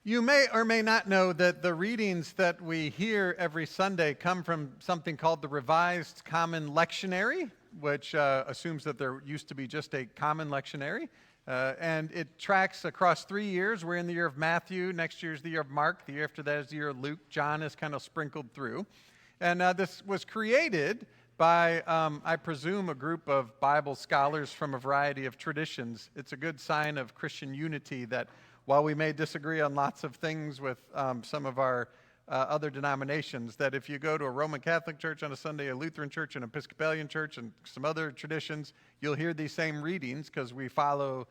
You may or may not know that the readings that we hear every Sunday come from something called the Revised Common Lectionary, which assumes that there used to be just a common lectionary. And it tracks across 3 years. We're in the year of Matthew. Next year is the year of Mark. The year after that is the year of Luke. John is kind of sprinkled through. And this was created by, I presume, a group of Bible scholars from a variety of traditions. It's a good sign of Christian unity that while we may disagree on lots of things with some of our other denominations, that if you go to a Roman Catholic church on a Sunday, a Lutheran church, an Episcopalian church, and some other traditions, you'll hear these same readings because we follow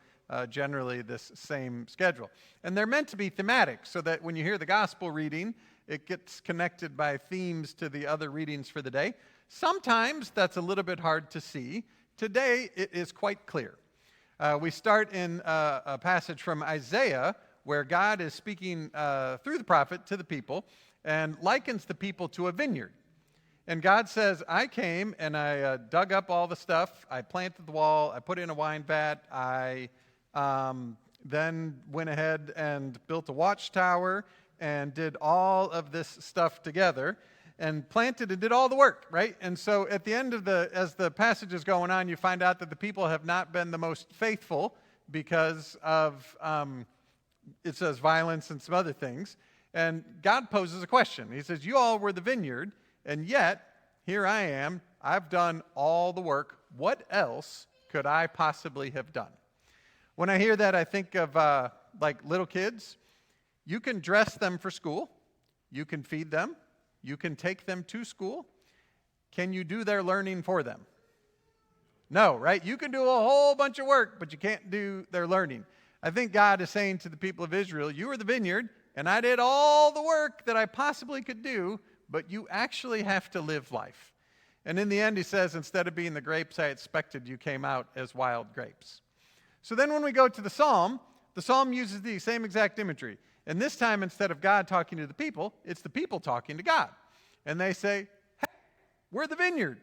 generally this same schedule. And they're meant to be thematic so that when you hear the gospel reading, it gets connected by themes to the other readings for the day. Sometimes that's a little bit hard to see. Today, it is quite clear. We start in a passage from Isaiah where God is speaking through the prophet to the people and likens the people to a vineyard. And God says, I came and I dug up all the stuff. I planted the wall. I put in a wine vat. I then went ahead and built a watchtower and did all of this stuff together and planted and did all the work, right? And so at the end of as the passage is going on, you find out that the people have not been the most faithful because of, it says violence and some other things. And God poses a question. He says, you all were the vineyard, and yet here I am. I've done all the work. What else could I possibly have done? When I hear that, I think of like little kids. You can dress them for school. You can feed them. You can take them to school. Can you do their learning for them? No, right? You can do a whole bunch of work, but you can't do their learning. I think God is saying to the people of Israel, you were the vineyard, and I did all the work that I possibly could do, but you actually have to live life. And in the end, he says, instead of being the grapes I expected, you came out as wild grapes. So then when we go to the psalm uses the same exact imagery. And this time, instead of God talking to the people, it's the people talking to God. And they say, hey, we're the vineyard.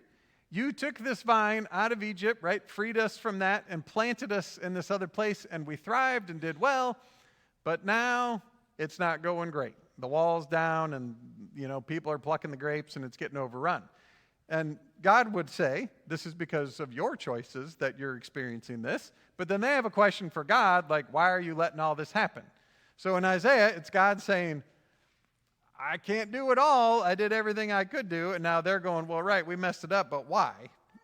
You took this vine out of Egypt, right, freed us from that and planted us in this other place, and we thrived and did well, but now it's not going great. The wall's down, and people are plucking the grapes, and it's getting overrun. And God would say, this is because of your choices that you're experiencing this, but then they have a question for God, like, why are you letting all this happen? So in Isaiah, it's God saying, I can't do it all. I did everything I could do. And now they're going, well, right, we messed it up, but why?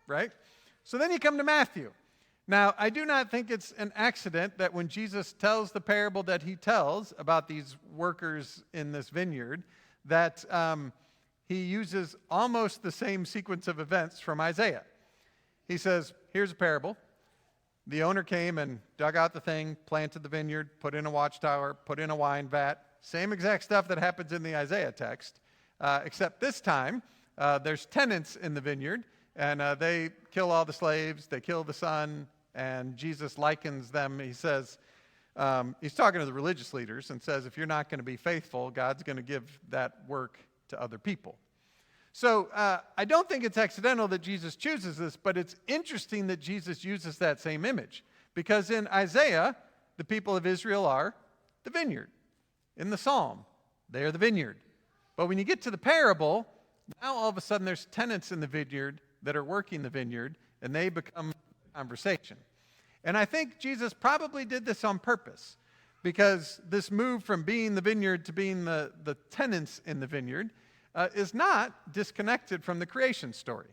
Right? So then you come to Matthew. Now, I do not think it's an accident that when Jesus tells the parable that he tells about these workers in this vineyard, that he uses almost the same sequence of events from Isaiah. He says, here's a parable. The owner came and dug out the thing, planted the vineyard, put in a watchtower, put in a wine vat. Same exact stuff that happens in the Isaiah text, except this time there's tenants in the vineyard, and they kill all the slaves, they kill the son, and Jesus likens them. He says, he's talking to the religious leaders and says, if you're not going to be faithful, God's going to give that work to other people. So I don't think it's accidental that Jesus chooses this, but it's interesting that Jesus uses that same image. Because in Isaiah, the people of Israel are the vineyard. In the psalm, they are the vineyard. But when you get to the parable, now all of a sudden there's tenants in the vineyard that are working the vineyard, and they become the conversation. And I think Jesus probably did this on purpose, because this move from being the vineyard to being the tenants in the vineyard is not disconnected from the creation story.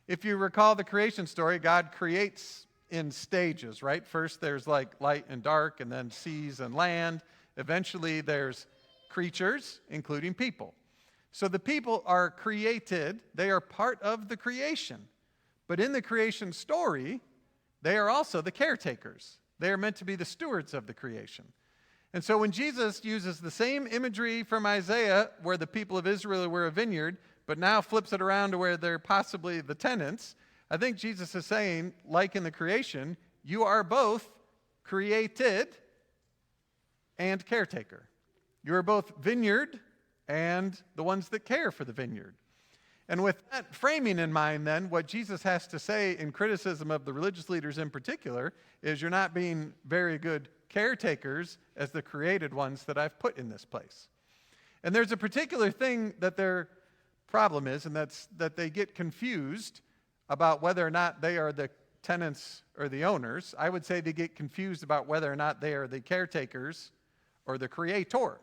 If you recall the creation story, God creates in stages, right? First there's like light and dark, and then seas and land. Eventually there's creatures, including people. So the people are created. They are part of the creation. But in the creation story, they are also the caretakers. They are meant to be the stewards of the creation. And so when Jesus uses the same imagery from Isaiah, where the people of Israel were a vineyard, but now flips it around to where they're possibly the tenants, I think Jesus is saying, like in the creation, you are both created and caretaker. You are both vineyard and the ones that care for the vineyard. And with that framing in mind, then, what Jesus has to say in criticism of the religious leaders in particular is you're not being very good caretakers as the created ones that I've put in this place. And there's a particular thing that their problem is, and that's that they get confused about whether or not they are the tenants or the owners. I would say they get confused about whether or not they are the caretakers or the creator.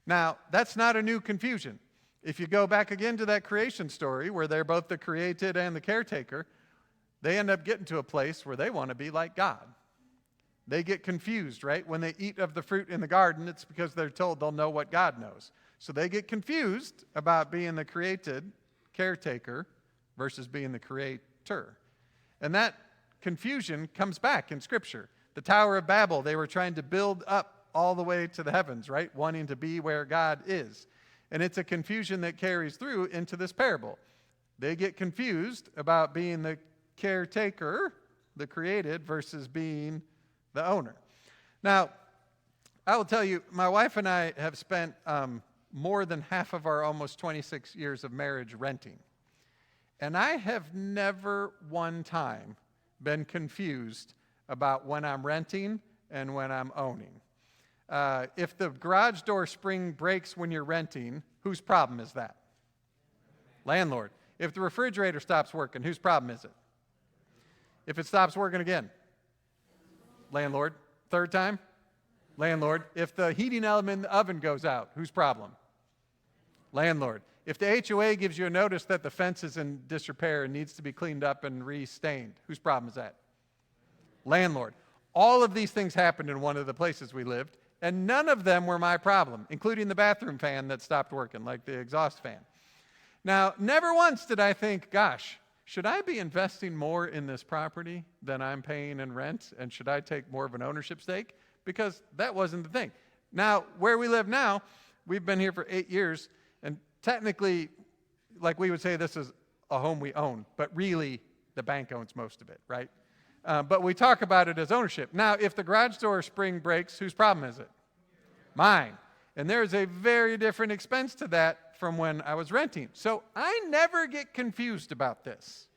Now, that's not a new confusion. If you go back again to that creation story where they're both the created and the caretaker, they end up getting to a place where they want to be like God. They get confused, right? When they eat of the fruit in the garden, it's because they're told they'll know what God knows. So they get confused about being the created caretaker versus being the creator. And that confusion comes back in Scripture. The Tower of Babel, they were trying to build up all the way to the heavens, right? Wanting to be where God is. And it's a confusion that carries through into this parable. They get confused about being the caretaker, the created, versus being the owner. Now, I will tell you, my wife and I have spent more than half of our almost 26 years of marriage renting. And I have never one time been confused about when I'm renting and when I'm owning. If the garage door spring breaks when you're renting, whose problem is that? Landlord. If the refrigerator stops working, whose problem is it? If it stops working again? Landlord. Third time? Landlord. If the heating element in the oven goes out, whose problem? Landlord. If the HOA gives you a notice that the fence is in disrepair and needs to be cleaned up and re-stained, whose problem is that? Landlord. All of these things happened in one of the places we lived, and none of them were my problem, including the bathroom fan that stopped working, like the exhaust fan. Now, never once did I think, gosh, should I be investing more in this property than I'm paying in rent, and should I take more of an ownership stake? Because that wasn't the thing. Now, where we live now, we've been here for 8 years, and technically, like we would say, this is a home we own, but really, the bank owns most of it, right? But we talk about it as ownership. Now, if the garage door spring breaks, whose problem is it? Mine. And there's a very different expense to that from when I was renting. So I never get confused about this.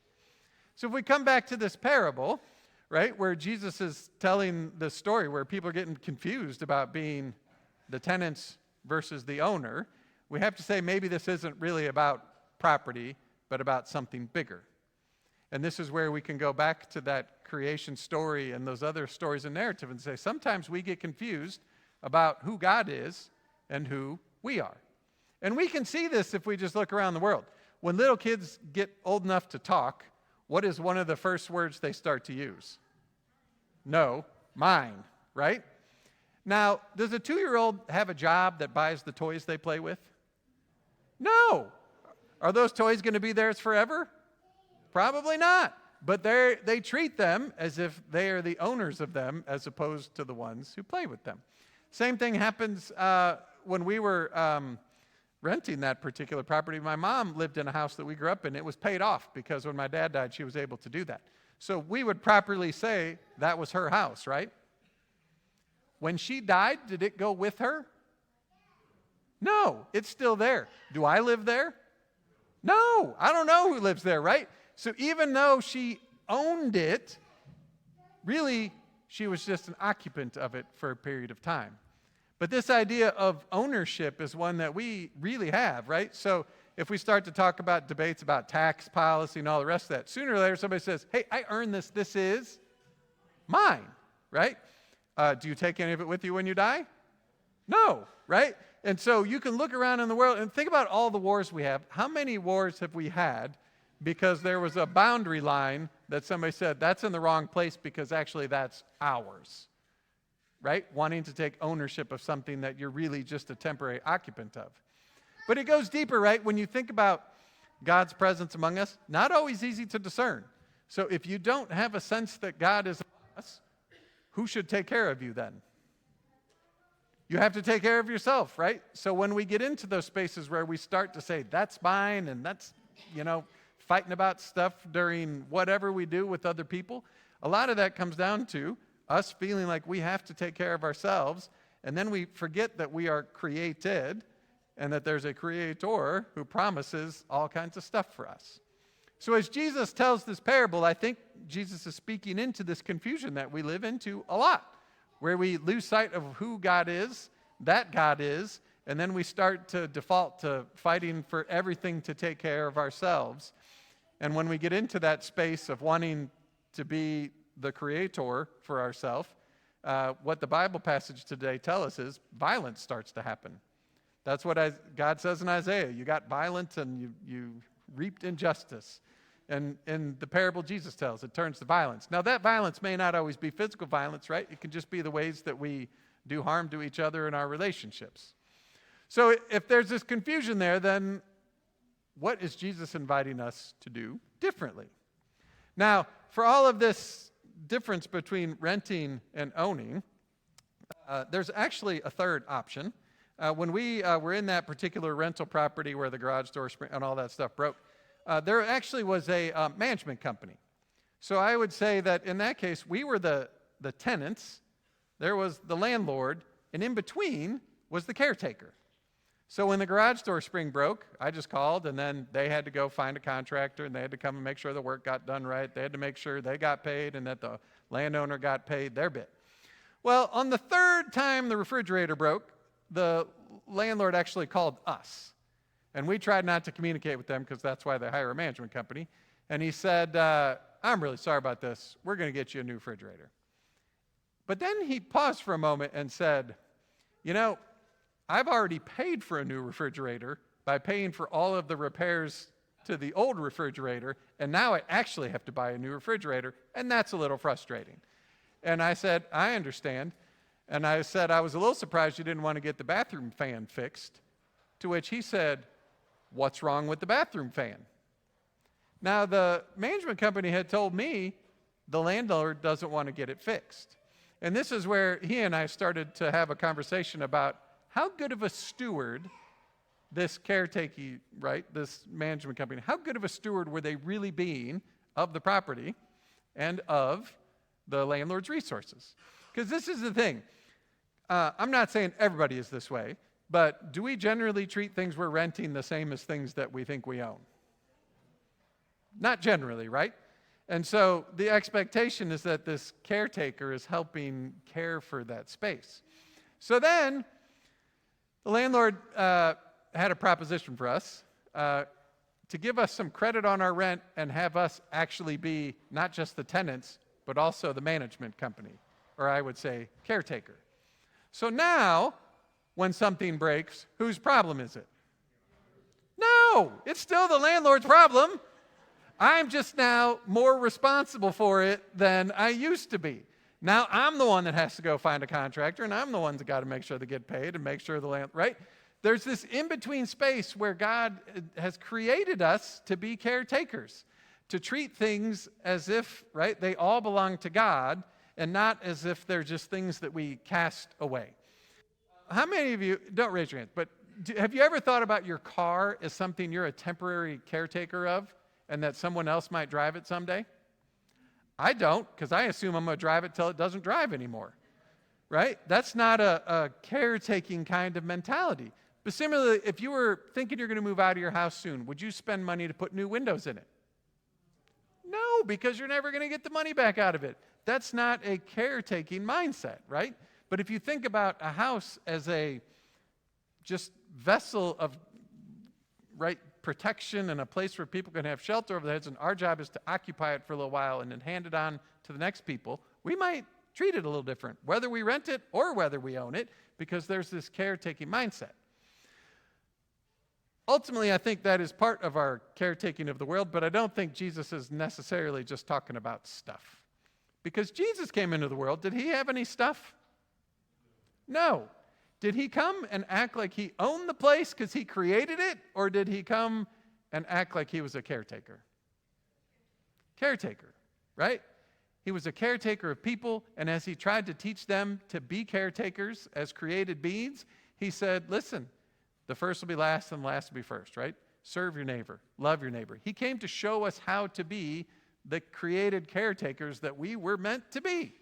So if we come back to this parable, right, where Jesus is telling this story where people are getting confused about being the tenants versus the owner, we have to say maybe this isn't really about property, but about something bigger. And this is where we can go back to that creation story and those other stories and narrative and say sometimes we get confused about who God is and who we are. And we can see this if we just look around the world. When little kids get old enough to talk, what is one of the first words they start to use? No, mine, right? Now, does a 2-year-old have a job that buys the toys they play with? No. Are those toys going to be theirs forever? Probably not. But they treat them as if they are the owners of them as opposed to the ones who play with them. Same thing happens when we were renting that particular property. My mom lived in a house that we grew up in. It was paid off because when my dad died, she was able to do that. So we would properly say that was her house, right? When she died, did it go with her? No, it's still there. Do I live there? No, I don't know who lives there, right? So even though she owned it, really, she was just an occupant of it for a period of time. But this idea of ownership is one that we really have, right? So if we start to talk about debates about tax policy and all the rest of that, sooner or later somebody says, hey, I earned this. This is mine, right? Do you take any of it with you when you die? No, right? And so you can look around in the world and think about all the wars we have. How many wars have we had because there was a boundary line that somebody said, that's in the wrong place because actually that's ours, right? Wanting to take ownership of something that you're really just a temporary occupant of. But it goes deeper, right? When you think about God's presence among us, not always easy to discern. So if you don't have a sense that God is among us, who should take care of you then? You have to take care of yourself, right? So when we get into those spaces where we start to say, that's mine, and that's, fighting about stuff during whatever we do with other people, a lot of that comes down to us feeling like we have to take care of ourselves, and then we forget that we are created and that there's a creator who promises all kinds of stuff for us. So as Jesus tells this parable, I think Jesus is speaking into this confusion that we live into a lot. where we lose sight of who God is, that God is, and then we start to default to fighting for everything to take care of ourselves. And when we get into that space of wanting to be the creator for ourselves, what the Bible passage today tells us is violence starts to happen. That's what God says in Isaiah. You got violence and you reaped injustice. And in the parable Jesus tells, it turns to violence. Now that violence may not always be physical violence, right? It can just be the ways that we do harm to each other in our relationships. So if there's this confusion there, then what is Jesus inviting us to do differently? Now, for all of this difference between renting and owning, there's actually a third option. When we were in that particular rental property where the garage door and all that stuff broke, there actually was a management company. So I would say that in that case, we were the tenants, there was the landlord, and in between was the caretaker. So when the garage door spring broke, I just called, and then they had to go find a contractor, and they had to come and make sure the work got done right. They had to make sure they got paid and that the landowner got paid their bit. Well, on the third time the refrigerator broke, the landlord actually called us. And we tried not to communicate with them because that's why they hire a management company. And he said, I'm really sorry about this. We're going to get you a new refrigerator. But then he paused for a moment and said, you know, I've already paid for a new refrigerator by paying for all of the repairs to the old refrigerator, and now I actually have to buy a new refrigerator, and that's a little frustrating. And I said, I understand. And I said, I was a little surprised you didn't want to get the bathroom fan fixed, to which he said, what's wrong with the bathroom fan? Now, the management company had told me the landlord doesn't want to get it fixed. And this is where he and I started to have a conversation about how good of a steward this caretaking, right, this management company, how good of a steward were they really being of the property and of the landlord's resources? Because this is the thing. I'm not saying everybody is this way, but do we generally treat things we're renting the same as things that we think we own? Not generally, right? And so the expectation is that this caretaker is helping care for that space. So then the landlord had a proposition for us to give us some credit on our rent and have us actually be not just the tenants, but also the management company, or I would say caretaker. So now, when something breaks, whose problem is it? No, it's still the landlord's problem. I'm just now more responsible for it than I used to be. Now I'm the one that has to go find a contractor, and I'm the one that got to make sure they get paid and make sure the land, right? There's this in-between space where God has created us to be caretakers, to treat things as if, right, they all belong to God and not as if they're just things that we cast away. How many of you, don't raise your hands, but have you ever thought about your car as something you're a temporary caretaker of and that someone else might drive it someday? I don't, because I assume I'm going to drive it till it doesn't drive anymore, right? That's not a caretaking kind of mentality. But similarly, if you were thinking you're going to move out of your house soon, would you spend money to put new windows in it? No, because you're never going to get the money back out of it. That's not a caretaking mindset, right? But if you think about a house as a just vessel of, right, protection and a place where people can have shelter over their heads, and our job is to occupy it for a little while and then hand it on to the next people, we might treat it a little different, whether we rent it or whether we own it, because there's this caretaking mindset. Ultimately, I think that is part of our caretaking of the world, but I don't think Jesus is necessarily just talking about stuff. Because Jesus came into the world, did he have any stuff? No. Did he come and act like he owned the place because he created it, or did he come and act like he was a caretaker? Caretaker, right? He was a caretaker of people, and as he tried to teach them to be caretakers as created beings, he said, listen, the first will be last and the last will be first, right? Serve your neighbor, love your neighbor. He came to show us how to be the created caretakers that we were meant to be.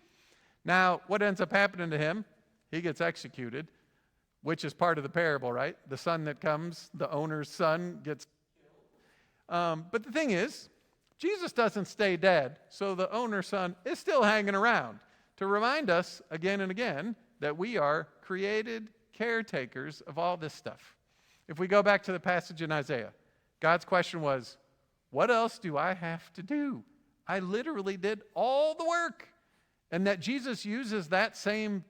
Now, what ends up happening to him? He gets executed, which is part of the parable, right? The son that comes, the owner's son gets killed. But the thing is, Jesus doesn't stay dead, so the owner's son is still hanging around. to remind us again and again that we are created caretakers of all this stuff. If we go back to the passage in Isaiah, God's question was, what else do I have to do? I literally did all the work. And that Jesus uses that same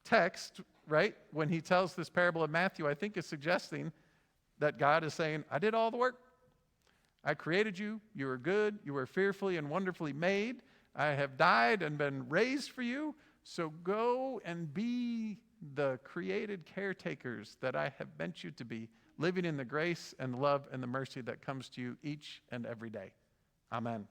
text, right, when he tells this parable of Matthew, I think is suggesting that God is saying, I did all the work. I created you. You were good. You were fearfully and wonderfully made. I have died and been raised for you. So go and be the created caretakers that I have meant you to be, living in the grace and love and the mercy that comes to you each and every day. Amen.